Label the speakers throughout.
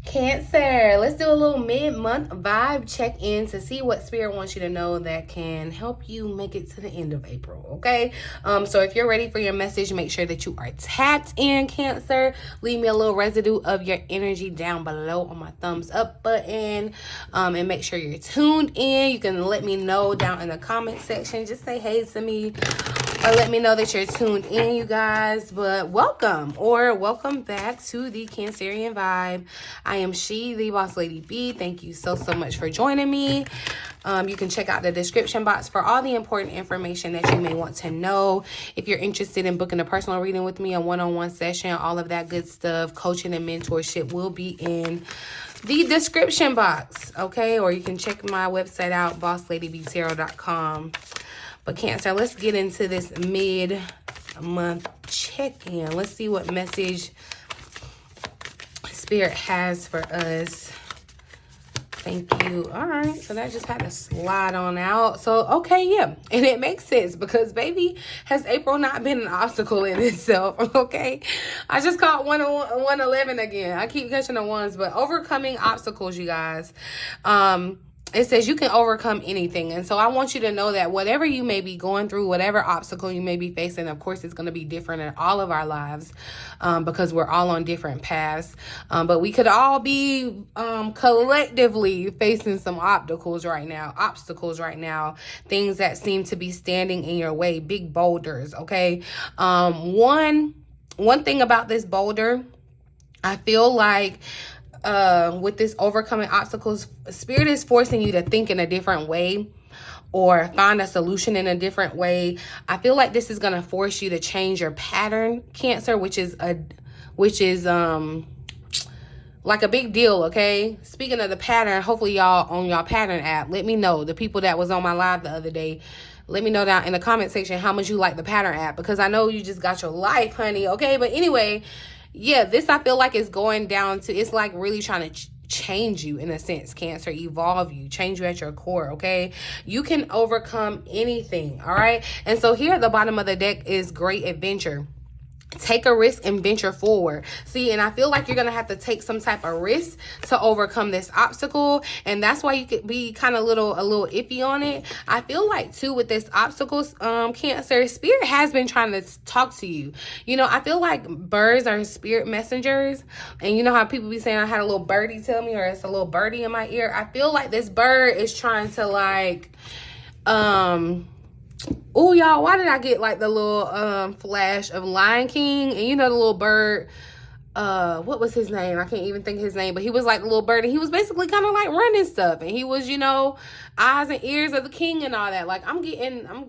Speaker 1: Cancer, let's do a little mid-month vibe check-in to see what Spirit wants you to know that can help you make it to the end of April, okay? So if you're ready for your message, make sure that you are tapped in, Cancer. Leave me a little residue of your energy down below on my thumbs up button, and make sure you're tuned in. You can let me know down in the comment section. Just say hey to me, or let me know that you're tuned in, you guys. But welcome back to the Cancerian vibe. I am she, the boss lady B. Thank you so much for joining me. You can check out the description box for all the important information that you may want to know. If you're interested in booking a personal reading with me, a one-on-one session, all of that good stuff, coaching and mentorship will be in the description box, okay? Or you can check my website out, bossladybtarot.com. But Cancer, let's get into this mid-month check-in. Let's see what message Spirit has for us. Thank you. All right, so that just had to slide on out. So, okay, yeah, and it makes sense because, baby, has April not been an obstacle in itself, okay? I just caught 111 again. I keep catching the ones, but overcoming obstacles, you guys. It says you can overcome anything. And so I want you to know that whatever you may be going through, whatever obstacle you may be facing, of course, it's going to be different in all of our lives, because we're all on different paths. But we could all be collectively facing some obstacles right now, things that seem to be standing in your way, big boulders, okay? One thing about this boulder, I feel like with this overcoming obstacles, Spirit is forcing you to think in a different way or find a solution in a different way. I feel like this is going to force you to change your pattern, Cancer, which is like a big deal, okay? Speaking of the pattern, hopefully y'all on y'all pattern app, let me know, the people that was on my live the other day, let me know down in the comment section how much you like the pattern app, because I know you just got your life, honey, okay? But anyway, yeah, this I feel like is going down to, it's like really trying to change you in a sense, Cancer, evolve you, change you at your core, okay? You can overcome anything, all right? And so here at the bottom of the deck is great adventure. Take a risk and venture forward. See, and I feel like you're going to have to take some type of risk to overcome this obstacle. And that's why you could be kind of a little iffy on it. I feel like too with this obstacles, Cancer, Spirit has been trying to talk to you. You know, I feel like birds are spirit messengers. And you know how people be saying, I had a little birdie tell me, or it's a little birdie in my ear. I feel like this bird is trying to like, oh, y'all, why did I get like the little flash of Lion King? And you know the little bird, what was his name? I can't even think of his name, but he was like the little bird, and he was basically kind of like running stuff, and he was, you know, eyes and ears of the king and all that. Like I'm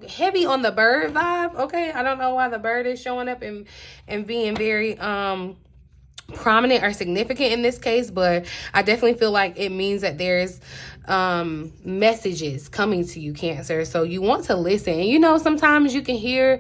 Speaker 1: heavy on the bird vibe, okay? I don't know why the bird is showing up and being very prominent or significant in this case, but I definitely feel like it means that there's messages coming to you, Cancer. So you want to listen. And you know, sometimes you can hear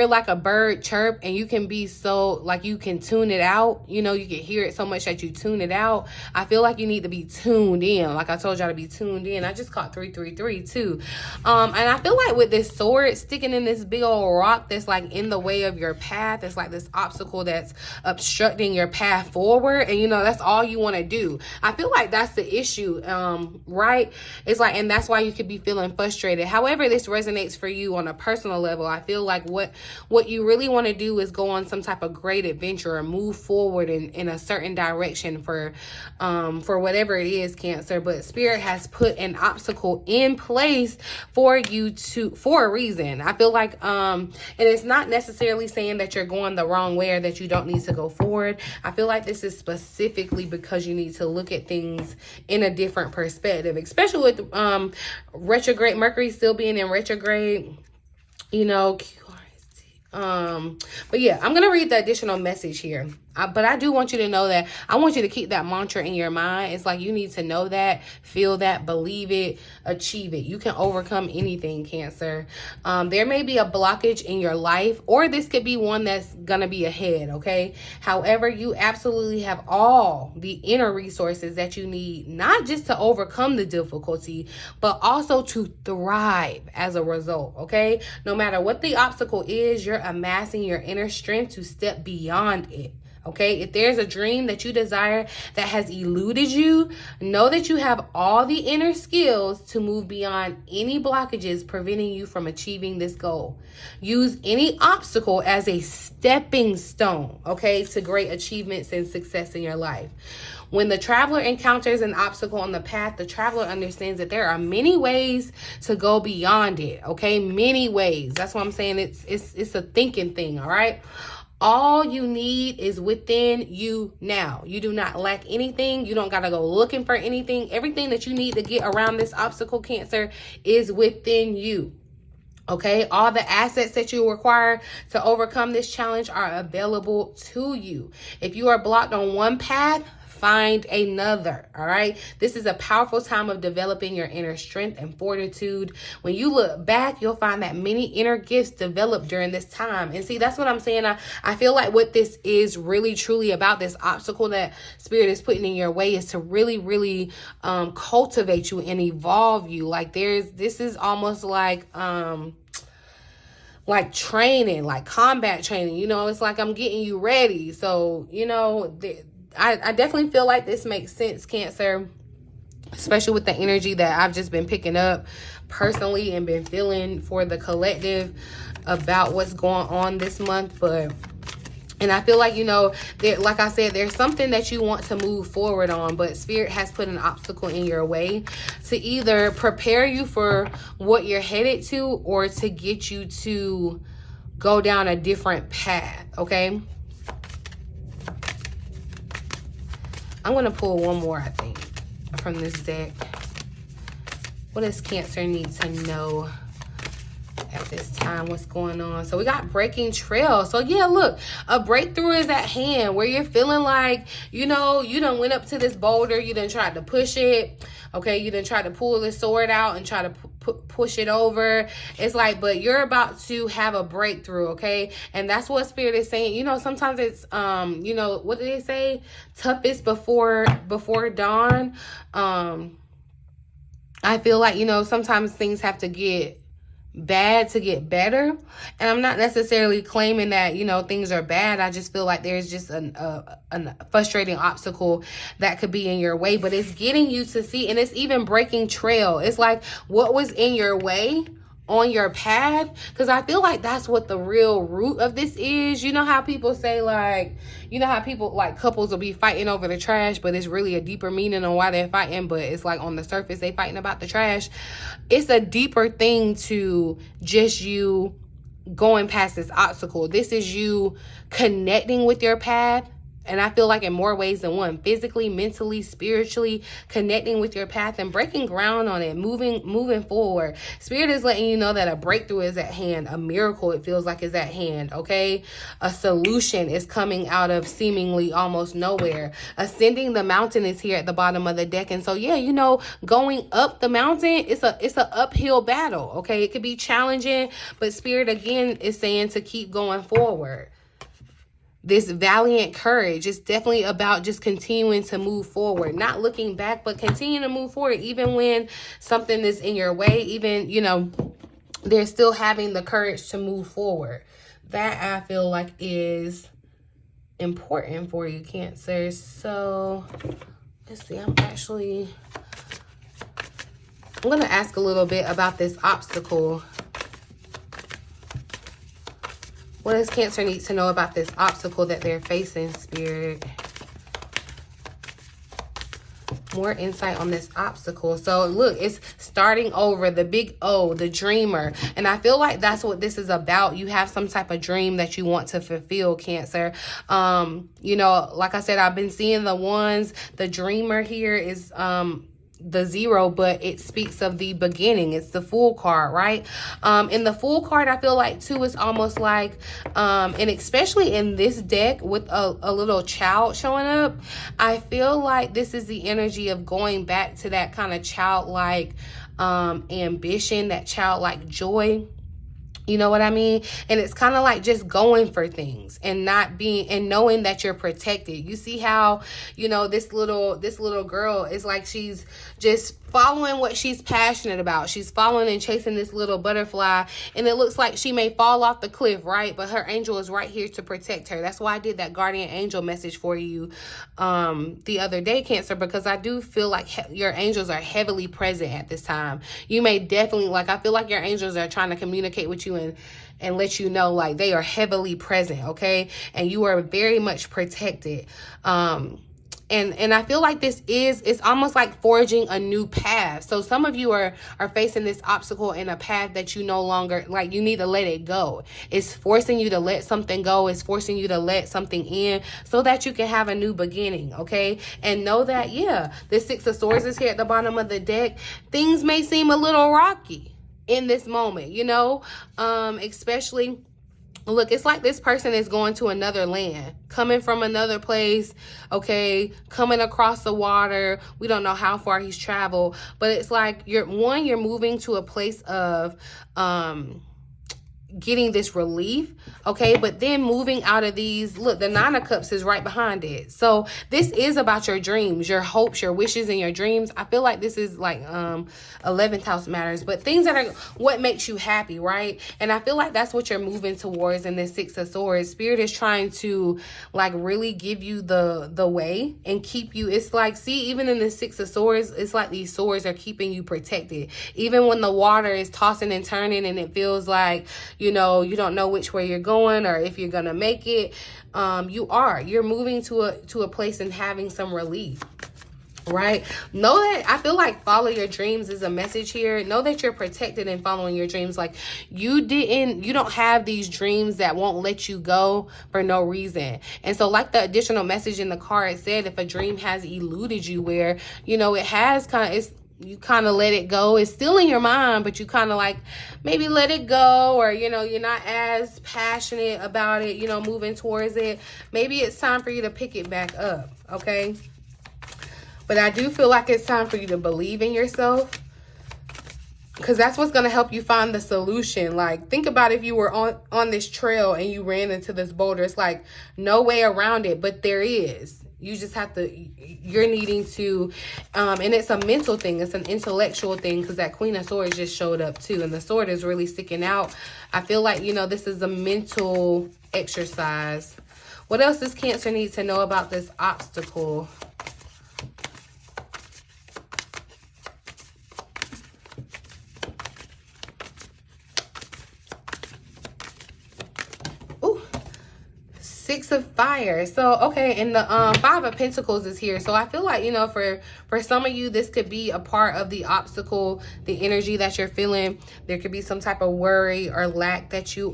Speaker 1: like a bird chirp, and you can be so like, you can tune it out. You know, you can hear it so much that you tune it out. I feel like you need to be tuned in. Like I told y'all to be tuned in. I just caught 333 too. And I feel like with this sword sticking in this big old rock that's like in the way of your path, it's like this obstacle that's obstructing your path forward, and you know, that's all you want to do. I feel like that's the issue, right? It's like, and that's why you could be feeling frustrated. However, this resonates for you on a personal level. I feel like what you really want to do is go on some type of great adventure or move forward in a certain direction for whatever it is, Cancer. But Spirit has put an obstacle in place for you for a reason. I feel like and it's not necessarily saying that you're going the wrong way or that you don't need to go forward. I feel like this is specifically because you need to look at things in a different perspective, especially with retrograde Mercury still being in retrograde, you know. But yeah, I'm gonna read the additional message here. But I do want you to know that I want you to keep that mantra in your mind. It's like you need to know that, feel that, believe it, achieve it. You can overcome anything, Cancer. There may be a blockage in your life, or this could be one that's gonna be ahead, okay? However, you absolutely have all the inner resources that you need, not just to overcome the difficulty, but also to thrive as a result, okay? No matter what the obstacle is, you're amassing your inner strength to step beyond it. Okay, if there's a dream that you desire that has eluded you, know that you have all the inner skills to move beyond any blockages preventing you from achieving this goal. Use any obstacle as a stepping stone, okay, to great achievements and success in your life. When the traveler encounters an obstacle on the path, the traveler understands that there are many ways to go beyond it, okay? Many ways. That's what I'm saying. It's a thinking thing, all right? All you need is within you now. You do not lack anything. You don't got to go looking for anything. Everything that you need to get around this obstacle, Cancer, is within you. Okay, all the assets that you require to overcome this challenge are available to you. If you are blocked on one path, find another. All right, this is a powerful time of developing your inner strength and fortitude. When you look back, you'll find that many inner gifts developed during this time. And see, that's what I'm saying. I feel like what this is really truly about, this obstacle that Spirit is putting in your way, is to really cultivate you and evolve you. Like this is almost like training, like combat training. You know, it's like I'm getting you ready. So, you know, I definitely feel like this makes sense, Cancer, especially with the energy that I've just been picking up personally and been feeling for the collective about what's going on this month. And I feel like, you know, like I said, there's something that you want to move forward on, but Spirit has put an obstacle in your way to either prepare you for what you're headed to or to get you to go down a different path, okay? I'm going to pull one more, I think, from this deck. What does Cancer need to know at this time? What's going on? So we got breaking trail. So yeah, look, a breakthrough is at hand where you're feeling like, you know, you done went up to this boulder, you done tried to push it. Okay, you done tried to pull the sword out and try to push it over. It's like, but you're about to have a breakthrough, okay? And that's what Spirit is saying. You know, sometimes it's, you know, what do they say? Toughest before dawn. I feel like, you know, sometimes things have to get bad to get better. And I'm not necessarily claiming that, you know, things are bad. I just feel like there's just a frustrating obstacle that could be in your way, but it's getting you to see, and it's even breaking trail. It's like what was in your way on your path, because I feel like that's what the real root of this is. You know how people say, like, you know how people, like, couples will be fighting over the trash, but it's really a deeper meaning on why they're fighting, but it's like on the surface they fighting about the trash. It's a deeper thing to just you going past this obstacle. This is you connecting with your path. And I feel like in more ways than one, physically, mentally, spiritually, connecting with your path and breaking ground on it, moving forward. Spirit is letting you know that a breakthrough is at hand. A miracle, it feels like, is at hand, okay? A solution is coming out of seemingly almost nowhere. Ascending the mountain is here at the bottom of the deck. And so, yeah, you know, going up the mountain, it's an uphill battle, okay? It could be challenging, but Spirit, again, is saying to keep going forward. This valiant courage is definitely about just continuing to move forward, not looking back, but continuing to move forward, even when something is in your way, even, you know, they're still having the courage to move forward. That I feel like is important for you, Cancer. So let's see, I'm going to ask a little bit about this obstacle. What does Cancer need to know about this obstacle that they're facing, Spirit? More insight on this obstacle. So look, it's starting over, the big O, the dreamer. And I feel like that's what this is about. You have some type of dream that you want to fulfill, Cancer. You know, like I said, I've been seeing the ones, the dreamer here is the 0, but it speaks of the beginning. It's the Fool card, right? In the Fool card, I feel like too, it's almost like, and especially in this deck with a little child showing up, I feel like this is the energy of going back to that kind of childlike ambition, that childlike joy. You know what I mean? And it's kind of like just going for things and not being, and knowing that you're protected. You see how, you know, this little girl is like, she's just following what she's passionate about. She's following and chasing this little butterfly, and it looks like she may fall off the cliff, right? But her angel is right here to protect her. That's why I did that guardian angel message for you the other day, Cancer, because I do feel like your angels are heavily present at this time. You may definitely, like, I feel like your angels are trying to communicate with you and let you know, like, they are heavily present, okay? And you are very much protected. And I feel like it's almost like forging a new path. So some of you are facing this obstacle in a path that you no longer, like, you need to let it go. It's forcing you to let something go. It's forcing you to let something in so that you can have a new beginning, okay? And know that, yeah, the Six of Swords is here at the bottom of the deck. Things may seem a little rocky in this moment, you know, especially... Look, it's like this person is going to another land, coming from another place, okay, coming across the water. We don't know how far he's traveled, but it's like you're moving to a place of getting this relief, okay, but then moving out of these. Look, the Nine of Cups is right behind it. So this is about your dreams, your hopes, your wishes, and your dreams. I feel like this is like 11th house matters, but things that are what makes you happy, right? And I feel like that's what you're moving towards in this Six of Swords. Spirit is trying to, like, really give you the way and keep you. It's like, see, even in the Six of Swords, it's like these swords are keeping you protected. Even when the water is tossing and turning and it feels like, you know, you don't know which way you're going or if you're gonna make it, you're moving to a place and having some relief, right? Know that, I feel like follow your dreams is a message here. Know that you're protected in following your dreams. Like, you don't have these dreams that won't let you go for no reason. And so, like the additional message in the card said, if a dream has eluded you, where, you know, it has you kind of let it go. It's still in your mind, but you kind of like maybe let it go, or, you know, you're not as passionate about it, you know, moving towards it. Maybe it's time for you to pick it back up, okay? But I do feel like it's time for you to believe in yourself, because that's what's going to help you find the solution. Like, think about if you were on this trail and you ran into this boulder. It's like no way around it, but there is. You just have to, you're needing to, and it's a mental thing. It's an intellectual thing, because that Queen of Swords just showed up too. And the sword is really sticking out. I feel like, you know, this is a mental exercise. What else does Cancer need to know about this obstacle? Six of Fire. So, okay, and the Five of Pentacles is here. So I feel like, you know, for some of you, this could be a part of the obstacle, the energy that you're feeling. There could be some type of worry or lack that you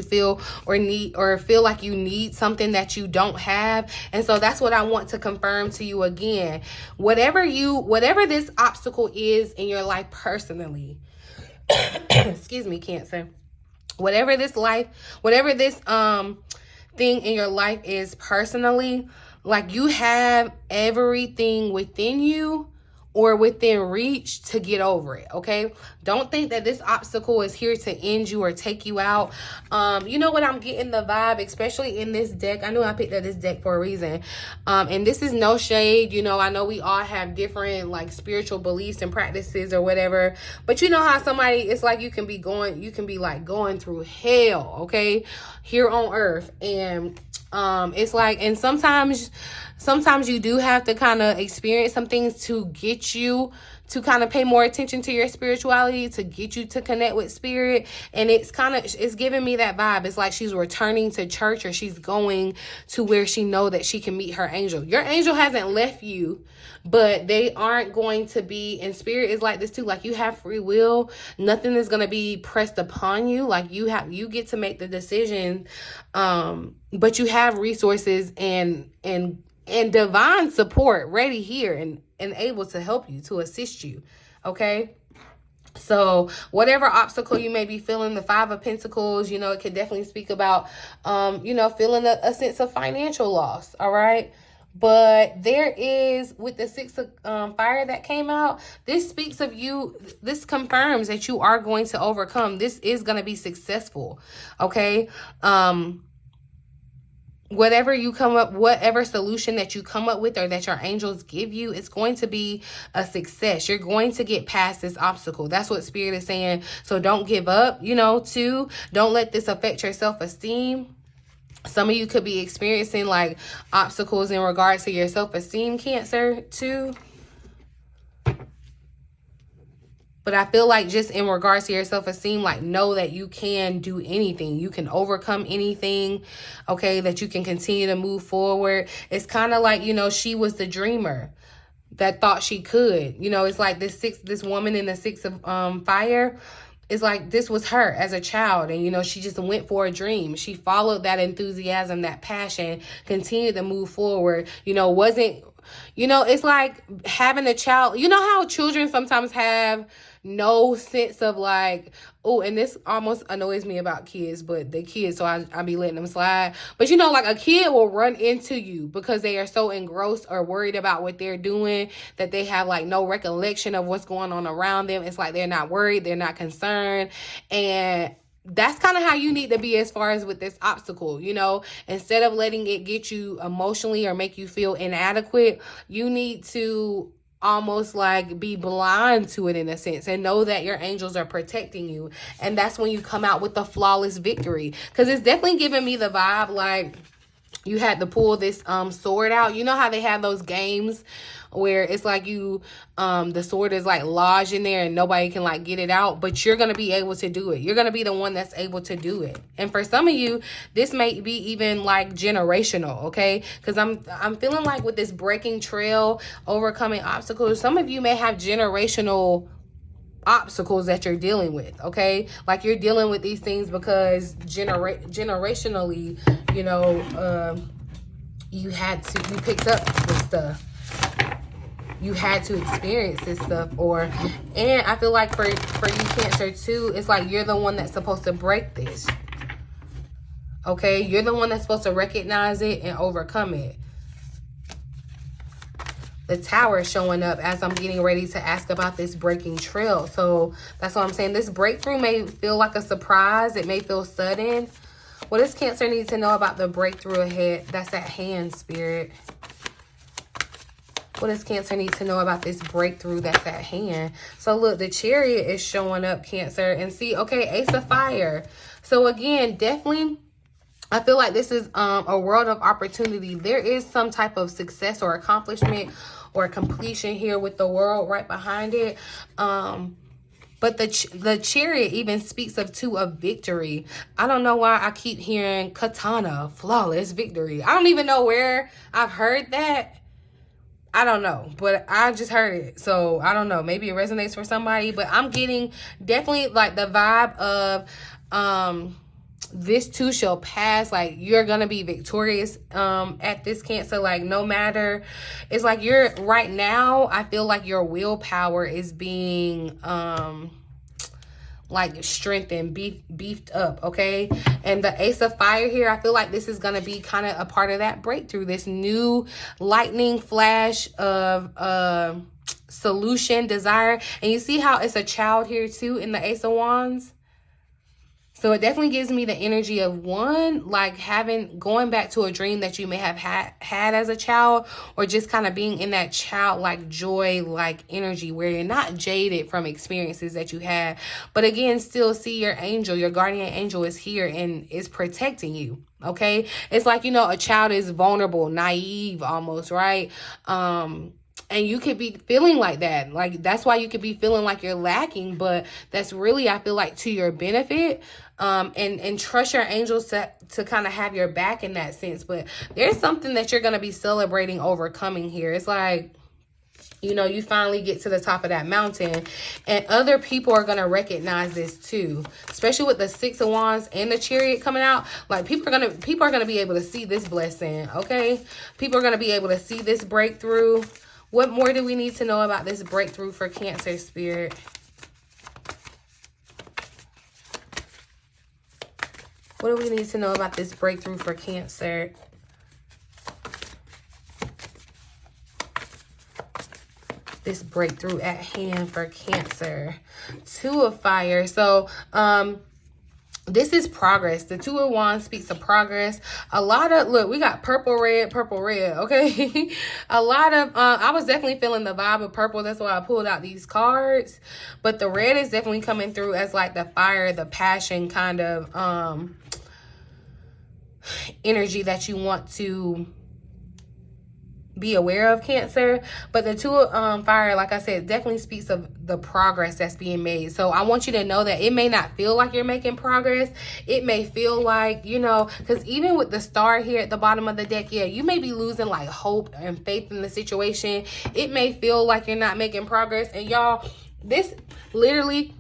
Speaker 1: feel or need, or feel like you need something that you don't have. And so that's what I want to confirm to you again. Whatever this obstacle is in your life personally, excuse me, Cancer. Whatever this thing in your life is personally, like, you have everything within you or within reach to get over it, okay? Don't think that this obstacle is here to end you or take you out. You know what, I'm getting the vibe, especially in this deck. I know I picked up this deck for a reason. And this is no shade. You know, I know we all have different, like, spiritual beliefs and practices or whatever. But you know how somebody, it's like you can be like going through hell, okay, here on earth. And it's like, and sometimes you do have to kind of experience some things to get you to kind of pay more attention to your spirituality, to get you to connect with spirit. And it's giving me that vibe. It's like she's returning to church, or she's going to where she know that she can meet her angel. Your angel hasn't left you, but they aren't going to be, and spirit is like this too. Like, you have free will. Nothing is going to be pressed upon you. Like, you get to make the decision. But you have resources and divine support ready here and able to help you, to assist you, okay? So whatever obstacle you may be feeling, the Five of Pentacles, you know, it could definitely speak about, you know, feeling a sense of financial loss, all right? But there is, with the Six of Fire that came out, this speaks of you. This confirms that you are going to overcome. This is going to be successful. Okay. Whatever you come up, whatever solution that you come up with or that your angels give you, it's going to be a success. You're going to get past this obstacle. That's what Spirit is saying. So don't give up, you know, too. Don't let this affect your self-esteem. Some of you could be experiencing like obstacles in regards to your self-esteem, Cancer, too. But I feel like just in regards to your self-esteem, like know that you can do anything. You can overcome anything, okay, that you can continue to move forward. It's kind of like, you know, she was the dreamer that thought she could. You know, it's like this woman in the Six of Fire. It's like this was her as a child, and, you know, she just went for a dream. She followed that enthusiasm, that passion, continued to move forward. You know, wasn't, you know, it's like having a child. You know how children sometimes have no sense of like, oh, and this almost annoys me about kids, but they're kids, so I be letting them slide. But, you know, like a kid will run into you because they are so engrossed or worried about what they're doing that they have like no recollection of what's going on around them. It's like they're not worried, they're not concerned. And that's kind of how you need to be as far as with this obstacle, you know. Instead of letting it get you emotionally or make you feel inadequate, you need to almost like be blind to it in a sense and know that your angels are protecting you. And that's when you come out with the flawless victory, because it's definitely giving me the vibe like you had to pull this sword out. You know how they have those games where it's like you the sword is like lodged in there and nobody can like get it out, but you're gonna be able to do it. You're gonna be the one that's able to do it. And for some of you, this may be even like generational, okay? Because I'm feeling like with this breaking trail, overcoming obstacles, some of you may have generational obstacles that you're dealing with, okay? Like you're dealing with these things because generationally, you know, you picked up this stuff. You had to experience this stuff. And I feel like for you, Cancer, too, it's like you're the one that's supposed to break this, okay? You're the one that's supposed to recognize it and overcome it. The Tower is showing up as I'm getting ready to ask about this breaking trail. So that's what I'm saying. This breakthrough may feel like a surprise. It may feel sudden. What does Cancer need to know about the breakthrough ahead? That's at hand, Spirit. What does Cancer need to know about this breakthrough that's at hand? So look, the Chariot is showing up, Cancer. And see, okay, Ace of Fire. So again, definitely, I feel like this is a world of opportunity. There is some type of success or accomplishment or completion here with the world right behind it. But the Chariot even speaks of victory. I don't know why I keep hearing katana, flawless victory. I don't even know where I've heard that. I don't know, but I just heard it. So I don't know. Maybe it resonates for somebody, but I'm getting definitely like the vibe of this too shall pass. Like you're gonna be victorious at this, Cancer. Like no matter, it's like you're right now, I feel like your willpower is being like strengthened, beefed up, okay? And the Ace of Fire here, I feel like this is gonna be kind of a part of that breakthrough, this new lightning flash of solution, desire. And you see how it's a child here too in the Ace of Wands? So it definitely gives me the energy of one, like going back to a dream that you may have had as a child, or just kind of being in that childlike joy, like energy where you're not jaded from experiences that you had. But again, still see your angel, your guardian angel is here and is protecting you. Okay. It's like, you know, a child is vulnerable, naive almost, right? And you could be feeling like that. Like, that's why you could be feeling like you're lacking. But that's really, I feel like, to your benefit. And trust your angels to kind of have your back in that sense. But there's something that you're going to be celebrating overcoming here. It's like, you know, you finally get to the top of that mountain. And other people are going to recognize this too. Especially with the Six of Wands and the Chariot coming out. Like, people are going to be able to see this blessing. Okay? People are going to be able to see this breakthrough. What more do we need to know about this breakthrough for Cancer, Spirit? What do we need to know about this breakthrough for Cancer? this breakthrough at hand for Cancer. Two of Fire. So, this is progress. The Two of Wands speaks of progress. A lot of, look, we got purple, red, okay? A lot of, I was definitely feeling the vibe of purple. That's why I pulled out these cards. But the red is definitely coming through as like the fire, the passion kind of energy that you want to be aware of, Cancer. But the Two of Fire, like I said, definitely speaks of the progress that's being made. So I want you to know that it may not feel like you're making progress. It may feel like, you know, because even with the star here at the bottom of the deck, yeah, you may be losing like hope and faith in the situation. It may feel like you're not making progress. And y'all, this literally,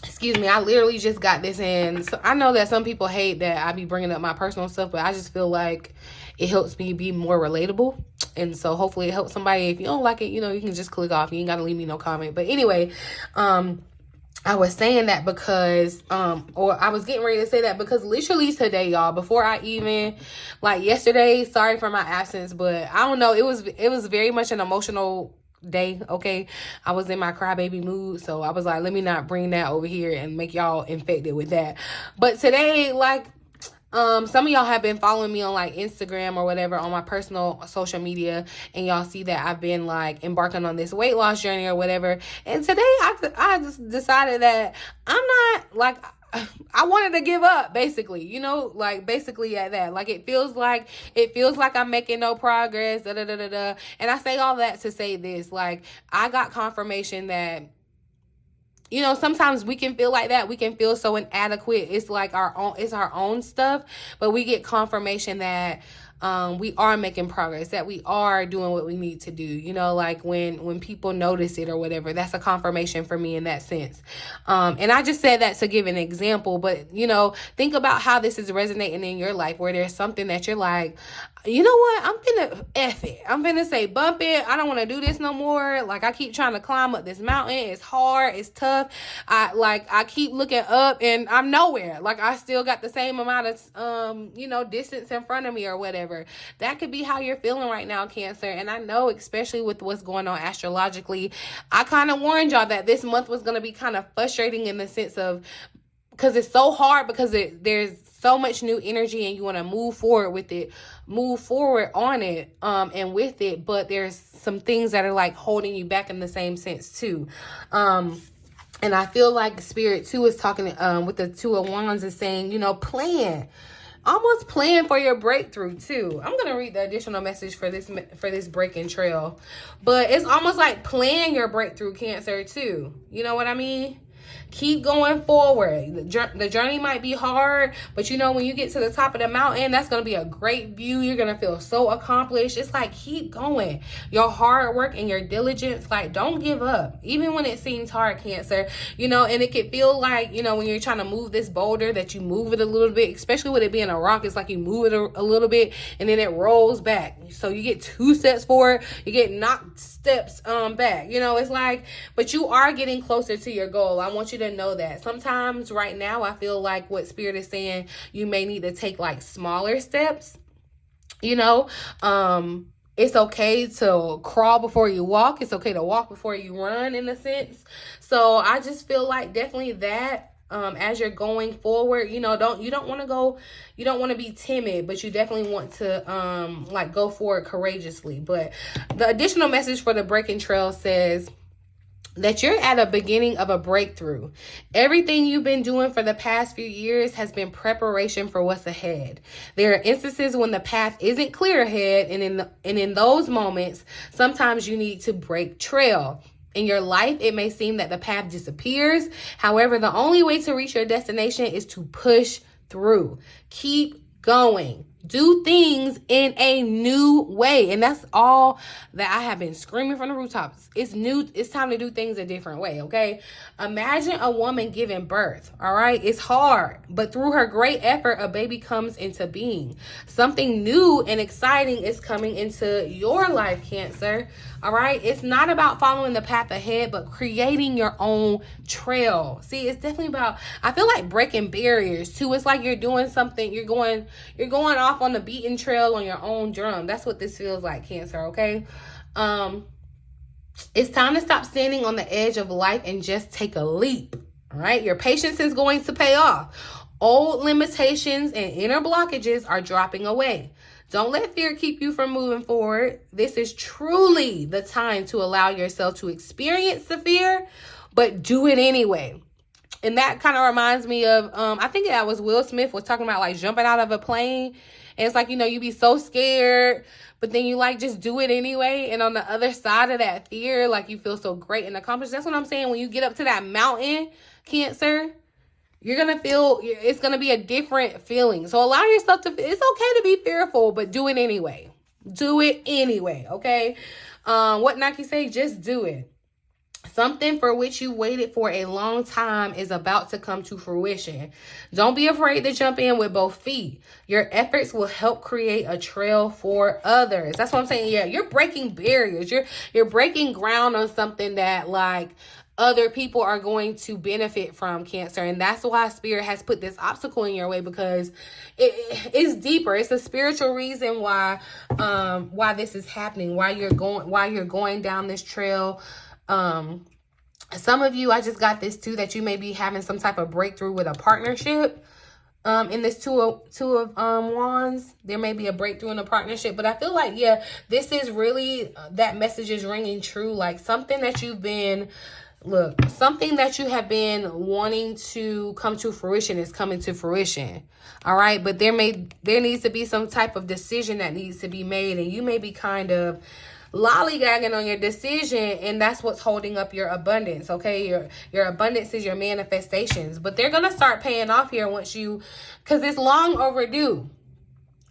Speaker 1: excuse me, I literally just got this in. So I know that some people hate that I be bringing up my personal stuff, but I just feel like it helps me be more relatable. And so hopefully it helps somebody. If you don't like it, you know, you can just click off. You ain't got to leave me no comment. But anyway, I was saying that because, or I was getting ready to say that because literally today, y'all, before I even, like yesterday, sorry for my absence, but I don't know, it was very much an emotional day, okay? I was in my crybaby mood, so I was like, let me not bring that over here and make y'all infected with that. But today, like, some of y'all have been following me on like Instagram or whatever on my personal social media, and y'all see that I've been like embarking on this weight loss journey or whatever. And today I just decided that I'm not like, I wanted to give up, basically, you know, like basically at that. Like it feels like I'm making no progress, And I say all that to say this, like I got confirmation that, you know, sometimes we can feel like that. We can feel so inadequate. It's like it's our own stuff, but we get confirmation that we are making progress, that we are doing what we need to do. You know, like when people notice it or whatever, that's a confirmation for me in that sense. And I just said that to give an example, but you know, think about how this is resonating in your life, where there's something that you're like, you know what, I'm finna F it. I'm finna say bump it. I don't want to do this no more. Like I keep trying to climb up this mountain. It's hard. It's tough. I keep looking up and I'm nowhere. Like I still got the same amount of, you know, distance in front of me or whatever. That could be how you're feeling right now, Cancer. And I know, especially with what's going on astrologically, I kind of warned y'all that this month was going to be kind of frustrating in the sense of, because it's so hard, because there's so much new energy and you want to move forward with it, move forward on it, and with it, but there's some things that are like holding you back in the same sense too. And I feel like Spirit too is talking with the Two of Wands is saying, you know, almost plan for your breakthrough too. I'm gonna read the additional message for this breaking trail, but it's almost like plan your breakthrough, Cancer too. You know what I mean? Keep going forward. The journey might be hard, but you know, when you get to the top of the mountain, that's going to be a great view. You're going to feel so accomplished. It's like, keep going. Your hard work and your diligence, like, don't give up. Even when it seems hard, Cancer, you know, and it could feel like, you know, when you're trying to move this boulder, that you move it a little bit, especially with it being a rock, it's like you move it a little bit and then it rolls back. So you get 2 steps forward, you get knocked steps back. You know, it's like, but you are getting closer to your goal. I want you to know that. Sometimes right now, I feel like what Spirit is saying, you may need to take like smaller steps. You know, it's okay to crawl before you walk. It's okay to walk before you run, in a sense. So I just feel like definitely that. As you're going forward, you know, you don't want to be timid, but you definitely want to like go forward courageously. But the additional message for the breaking trail says that you're at a beginning of a breakthrough. Everything you've been doing for the past few years has been preparation for what's ahead. There are instances when the path isn't clear ahead, and in those moments, sometimes you need to break trail. In your life, it may seem that the path disappears. However, the only way to reach your destination is to push through. Keep going. Do things in a new way. And that's all that I have been screaming from the rooftops. It's new. It's time to do things a different way, okay? Imagine a woman giving birth, all right? It's hard, but through her great effort, a baby comes into being. Something new and exciting is coming into your life, Cancer, all right? It's not about following the path ahead, but creating your own trail. See, it's definitely about, I feel like breaking barriers too. It's like you're doing something, you're going off on the beaten trail on your own drum. That's what this feels like, Cancer, okay? It's time to stop standing on the edge of life and just take a leap. All right. Your patience is going to pay off. Old limitations and inner blockages are dropping away. Don't let fear keep you from moving forward. This is truly the time to allow yourself to experience the fear, but do it anyway. And that kind of reminds me of, I think that was Will Smith was talking about like jumping out of a plane. And it's like, you know, you be so scared, but then you like just do it anyway. And on the other side of that fear, like you feel so great and accomplished. That's what I'm saying. When you get up to that mountain, Cancer, you're going to feel, it's going to be a different feeling. So allow yourself to, it's okay to be fearful, but do it anyway. Do it anyway, okay? What Nike say? Just do it. Something for which you waited for a long time is about to come to fruition. Don't be afraid to jump in with both feet. Your efforts will help create a trail for others. That's what I'm saying. Yeah, you're breaking barriers. You're breaking ground on something that like other people are going to benefit from, Cancer. And that's why Spirit has put this obstacle in your way, because it's deeper. It's a spiritual reason why this is happening, why you're going down this trail. Some of you, I just got this too, that you may be having some type of breakthrough with a partnership. In this two of wands, there may be a breakthrough in a partnership, but I feel like, yeah, this is really, that message is ringing true. Like something that you've been, something that you have been wanting to come to fruition is coming to fruition. All right. But there needs to be some type of decision that needs to be made. And you may be kind of lollygagging on your decision, and that's what's holding up your abundance. Okay. Your abundance is your manifestations, but they're going to start paying off here once you, because it's long overdue.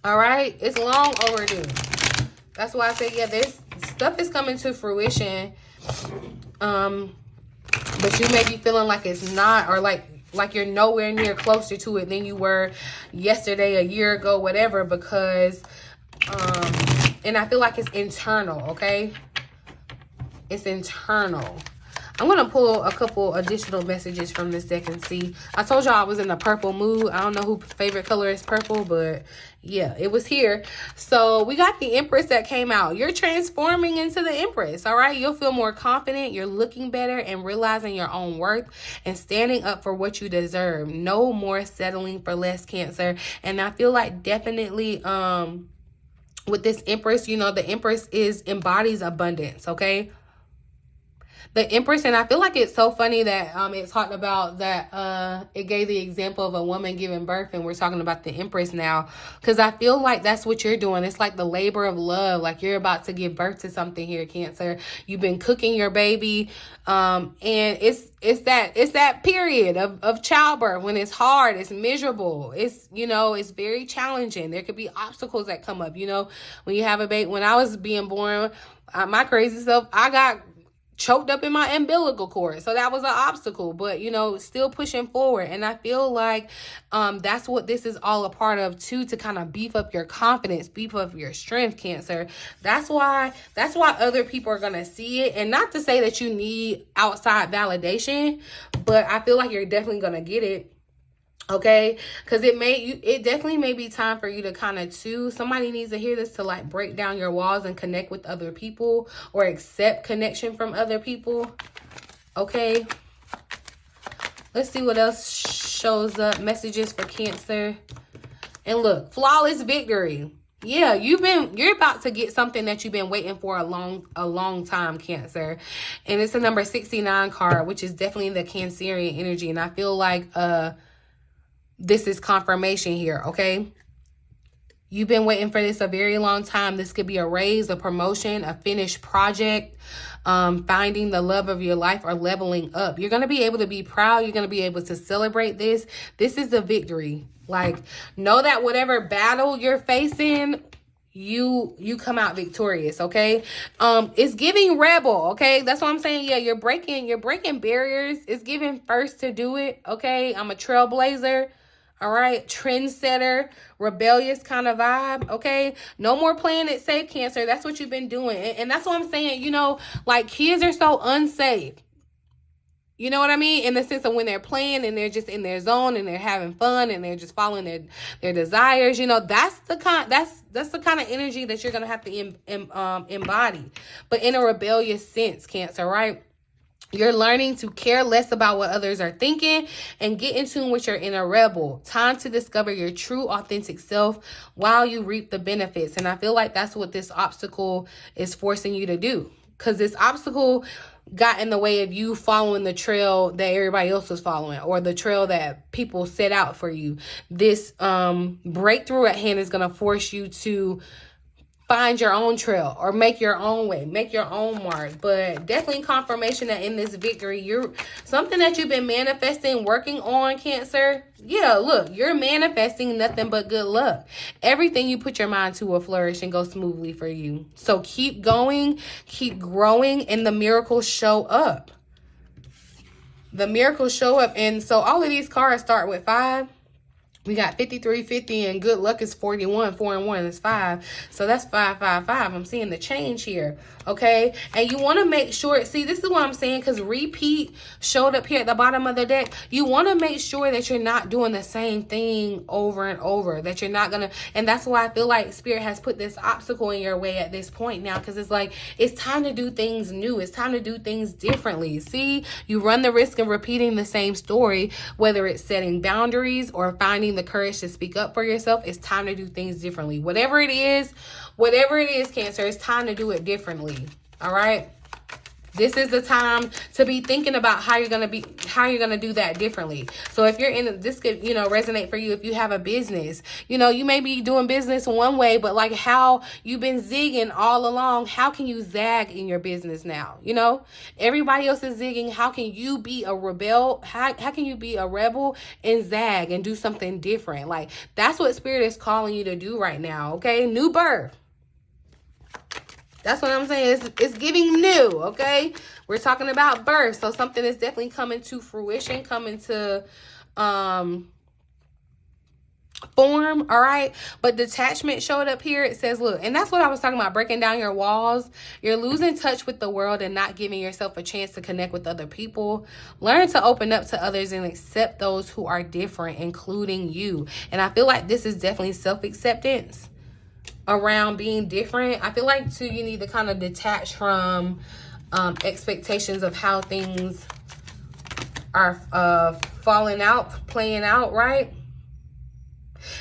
Speaker 1: All right. It's long overdue. That's why I say, yeah, this stuff is coming to fruition. But you may be feeling like it's not, or like you're nowhere near closer to it than you were yesterday, a year ago, whatever, because, and I feel like it's internal, okay? It's internal. I'm going to pull a couple additional messages from this deck and see. I told y'all I was in a purple mood. I don't know who favorite color is purple, but yeah, it was here. So we got the Empress that came out. You're transforming into the Empress, all right? You'll feel more confident. You're looking better and realizing your own worth and standing up for what you deserve. No more settling for less, Cancer. And I feel like definitely with this Empress, you know, the Empress embodies abundance, okay? The Empress, and I feel like it's so funny that it's talking about that it gave the example of a woman giving birth, and we're talking about the Empress now, because I feel like that's what you're doing. It's like the labor of love, like you're about to give birth to something here, Cancer. You've been cooking your baby, and it's that period of childbirth when it's hard, it's miserable, it's, you know, it's very challenging. There could be obstacles that come up, you know, when you have a baby. When I was being born, my crazy self, I got choked up in my umbilical cord, so that was an obstacle, but you know, still pushing forward. And I feel like that's what this is all a part of too, to kind of beef up your confidence, beef up your strength, Cancer. That's why other people are gonna see it. And not to say that you need outside validation, but I feel like you're definitely gonna get it. Okay, because it definitely may be time for you to kind of somebody needs to hear this, to like break down your walls and connect with other people, or accept connection from other people. Okay, let's see what else shows up. Messages for Cancer. And look, flawless victory. Yeah, you're about to get something that you've been waiting for a long time, Cancer. And it's a number 69 card, which is definitely the Cancerian energy. And I feel like this is confirmation here, okay? You've been waiting for this a very long time. This could be a raise, a promotion, a finished project, finding the love of your life, or leveling up. You're going to be able to be proud. You're going to be able to celebrate this. This is the victory. Like, know that whatever battle you're facing, you come out victorious, okay? It's giving rebel, okay? That's what I'm saying. Yeah, you're breaking barriers. It's giving first to do it, okay? I'm a trailblazer. All right, trendsetter, rebellious kind of vibe, okay? No more playing it safe, Cancer. That's what you've been doing. And that's what I'm saying, you know, like kids are so unsafe. You know what I mean? In the sense of when they're playing and they're just in their zone and they're having fun and they're just following their desires. You know, that's the kind of energy that you're gonna have to embody, but in a rebellious sense, Cancer, right? You're learning to care less about what others are thinking and get in tune with your inner rebel. Time to discover your true, authentic self while you reap the benefits. And I feel like that's what this obstacle is forcing you to do. Because this obstacle got in the way of you following the trail that everybody else was following, or the trail that people set out for you. This breakthrough at hand is going to force you to find your own trail or make your own way, make your own mark. But definitely confirmation that in this victory, you're something that you've been manifesting, working on, Cancer. Yeah, look, you're manifesting nothing but good luck. Everything you put your mind to will flourish and go smoothly for you. So keep going, keep growing, and the miracles show up. The miracles show up. And so all of these cards start with 5. We got 53, 50, and good luck is 41. 4 and 1 is 5. So that's 5, 5, 5. I'm seeing the change here, okay? And you want to make sure, see, this is what I'm saying, because repeat showed up here at the bottom of the deck. You want to make sure that you're not doing the same thing over and over, that you're not going to, and that's why I feel like Spirit has put this obstacle in your way at this point now, because it's like, it's time to do things new. It's time to do things differently. See, you run the risk of repeating the same story, whether it's setting boundaries or finding the courage to speak up for yourself. It's time to do things differently. Whatever it is, Cancer, it's time to do it differently. All right. This is the time to be thinking about how you're going to do that differently. So if you're in, this could, you know, resonate for you. If you have a business, you know, you may be doing business one way, but like how you've been zigging all along, how can you zag in your business now? You know, everybody else is zigging. How can you be a rebel? How can you be a rebel and zag and do something different? Like, that's what Spirit is calling you to do right now. Okay. New birth. That's what I'm saying. It's giving new, okay? We're talking about birth. So something is definitely coming to fruition, coming to form, all right? But detachment showed up here. It says, look, and that's what I was talking about, breaking down your walls. You're losing touch with the world and not giving yourself a chance to connect with other people. Learn to open up to others and accept those who are different, including you. And I feel like this is definitely self-acceptance around being different. I feel like too, you need to kind of detach from expectations of how things are falling out, playing out, right?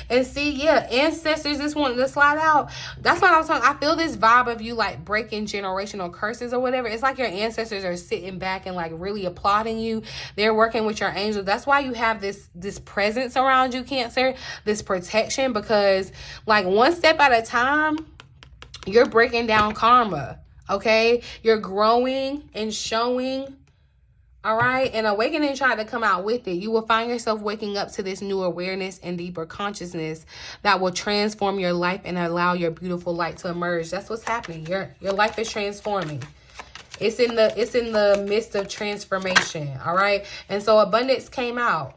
Speaker 1: And see, yeah, ancestors just wanted to slide out. That's what I was talking. I feel this vibe of you like breaking generational curses or whatever. It's like your ancestors are sitting back and like really applauding you. They're working with your angels. That's why you have this presence around you, Cancer, this protection, because like one step at a time, you're breaking down karma. Okay, you're growing and showing. All right. And awakening tried to come out with it. You will find yourself waking up to this new awareness and deeper consciousness that will transform your life and allow your beautiful light to emerge. That's what's happening. Your life is transforming. It's in the midst of transformation. All right. And so abundance came out.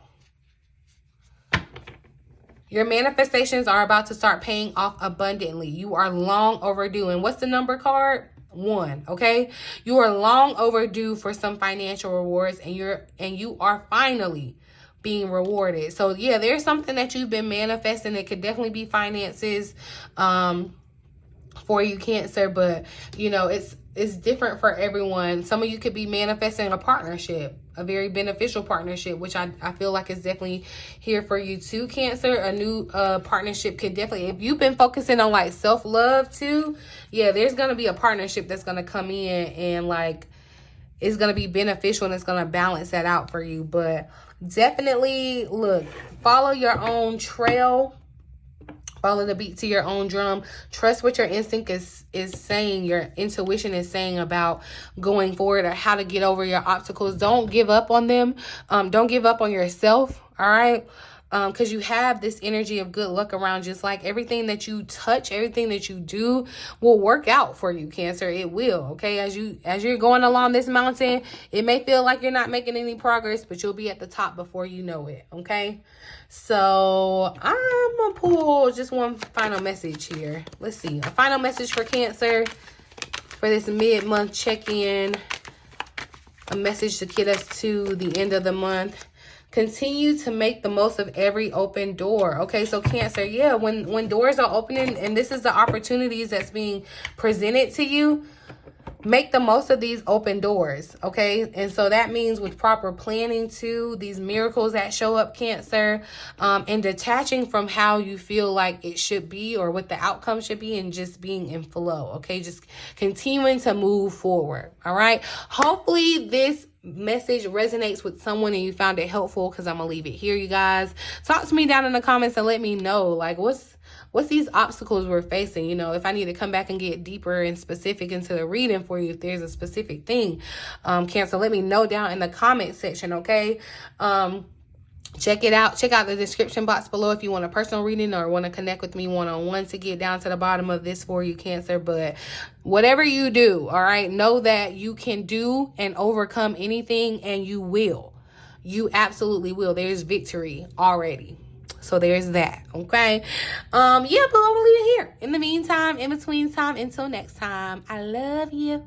Speaker 1: Your manifestations are about to start paying off abundantly. You are long overdue. And what's the number card? 1. Okay, you are long overdue for some financial rewards, and you are finally being rewarded. So yeah, there's something that you've been manifesting. It could definitely be finances for you, Cancer, but you know, it's different for everyone. Some of you could be manifesting a partnership, a very beneficial partnership, which I feel like is definitely here for you too, Cancer. A new partnership could definitely, if you've been focusing on like self-love too, yeah, there's going to be a partnership that's going to come in and like, it's going to be beneficial and it's going to balance that out for you. But definitely, look, follow your own trail. Follow the beat to your own drum. Trust what your instinct is saying, your intuition is saying about going forward or how to get over your obstacles. Don't give up on them. Don't give up on yourself, all right? Because you have this energy of good luck around you. It's like everything that you touch, everything that you do will work out for you, Cancer. It will, okay? As you're going along this mountain, it may feel like you're not making any progress, but you'll be at the top before you know it, okay? So I'm going to pull just one final message here. Let's see. A final message for Cancer for this mid-month check-in a message to get us to the end of the month. Continue to make the most of every open door. Okay, so Cancer, yeah, when doors are opening and this is the opportunities that's being presented to you, make the most of these open doors, okay? And so that means with proper planning too, these miracles that show up, Cancer, and detaching from how you feel like it should be or what the outcome should be, and just being in flow, okay? Just continuing to move forward, all right? Hopefully this message resonates with someone and you found it helpful, because I'm gonna leave it here, you guys. Talk to me down in the comments and let me know, like, what's these obstacles we're facing. You know, if I need to come back and get deeper and specific into the reading for you, if there's a specific thing, Cancer, let me know down in the comment section, okay? Check it out. Check out the description box below if you want a personal reading or want to connect with me one-on-one to get down to the bottom of this for you, Cancer. But whatever you do, all right, know that you can do and overcome anything, and you will. You absolutely will. There's victory already. So there's that, okay? Yeah, but I'm gonna leave it here. In the meantime, in between time, until next time, I love you.